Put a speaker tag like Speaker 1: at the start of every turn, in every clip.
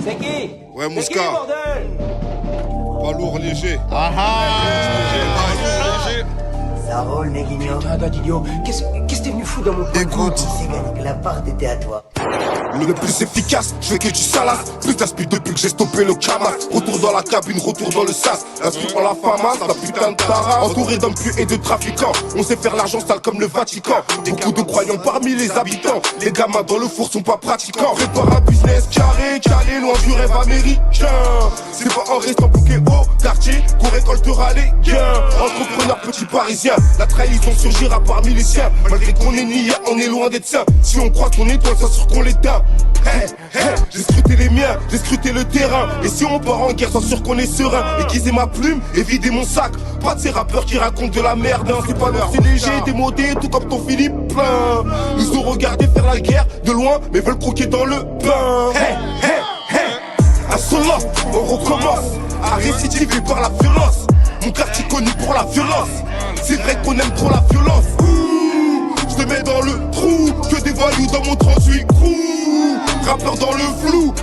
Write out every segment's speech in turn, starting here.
Speaker 1: C'est qui?
Speaker 2: Ouais,
Speaker 1: C'est
Speaker 2: Mouska.
Speaker 1: qui, bordel?
Speaker 2: Pas lourd, léger.
Speaker 3: Ah
Speaker 2: Léger, pas lourd, léger.
Speaker 4: Ça roule, Neguigno.
Speaker 1: Attends, idiot. Qu'est-ce que t'es venu foutre dans mon coin?
Speaker 2: Écoute.
Speaker 4: C'est gagné que la part était à toi.
Speaker 2: Le plus efficace, je fais que du salace. Plus t'aspires depuis que j'ai stoppé le camas. Retour dans la cabine, retour dans le sas. L'instru en la fama, la putain de tara. Entouré d'hommes pués et de trafiquants. On sait faire l'argent sale comme le Vatican. Beaucoup de croyants parmi les habitants. Les gamins dans le four sont pas pratiquants. Prépare un business carré, calé, loin du rêve américain. C'est pas en restant bloqué au quartier qu'on récoltera les gains. Entrepreneur petit parisien, la trahison surgira parmi les siens. Malgré qu'on est niais, on est loin d'être sain. Si on croit qu'on étoile, ça sûr qu'on l'éteint. J'ai scruté les miens, j'ai scruté le terrain. Et si on part en guerre, sois sûr qu'on est serein. Aiguiser ma plume et vider mon sac. Pas de ces rappeurs qui racontent de la merde, hein. C'est pas leur, c'est léger, démodé, tout comme ton Philippe plein. Nous ont regardé faire la guerre de loin, mais veulent croquer dans le pain. Insolent, on recommence. À récidiver par la violence. Mon quartier connu pour la violence. C'est vrai qu'on aime trop la violence. Je te mets dans le trou, que des voyous dans mon 38 crew. Rappeur dans le flou,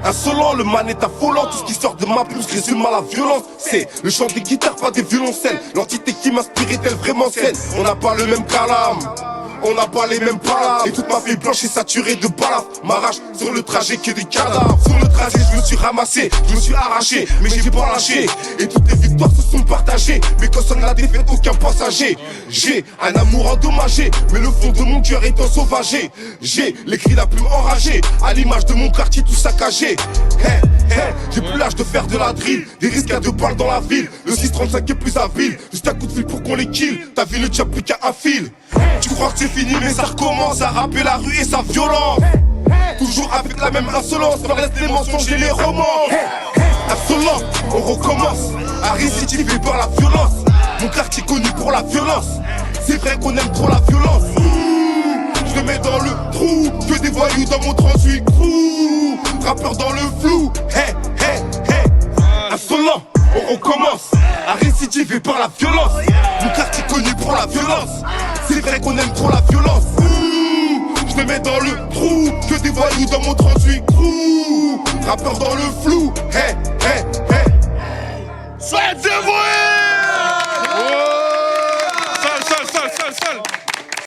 Speaker 2: Insolent, le man est affolant. Tout ce qui sort de ma plume se résume à la violence. C'est le chant des guitares, pas des violoncelles. L'entité qui m'inspire est-elle vraiment saine? On n'a pas le même calame, on n'a pas les mêmes palabres. Et toute ma vie blanche est saturée de balafres. M'arrache sur le trajet que des cadavres. Sur le trajet je me suis ramassé, je me suis arraché, mais j'ai pas lâché. Et toutes les victoires se sont partagées. Mais quand sonne la défaite, aucun passager. J'ai un amour endommagé, mais le fond de mon cœur est ensauvagé. J'ai les cris la plume enragée, à l'image de mon quartier tout saccagé. J'ai plus l'âge de faire de la drill. Des risques à 2 balles dans la ville. Le 635 est plus habile. Juste un coup de fil pour qu'on les kill. Ta vie ne tient plus qu'à un fil. Tu crois que c'est fini mais ça recommence. À rapper la rue et sa violence. Toujours avec la même insolence. Par reste les mensonges et les romans. Insolent, on recommence. À récidiver par la violence. Mon quartier connu pour la violence. C'est vrai qu'on aime trop la violence. Je le mets dans le trou. Que des voyous dans mon 38 crew. Rappeur dans le flou. Insolent, on recommence. À récidiver par la violence. Mon quartier connu pour la violence. C'est vrai qu'on aime trop la violence. Je me mets dans le trou. Que des voyous dans mon 38 crew. Rappeur dans le flou. Soyez dévoués.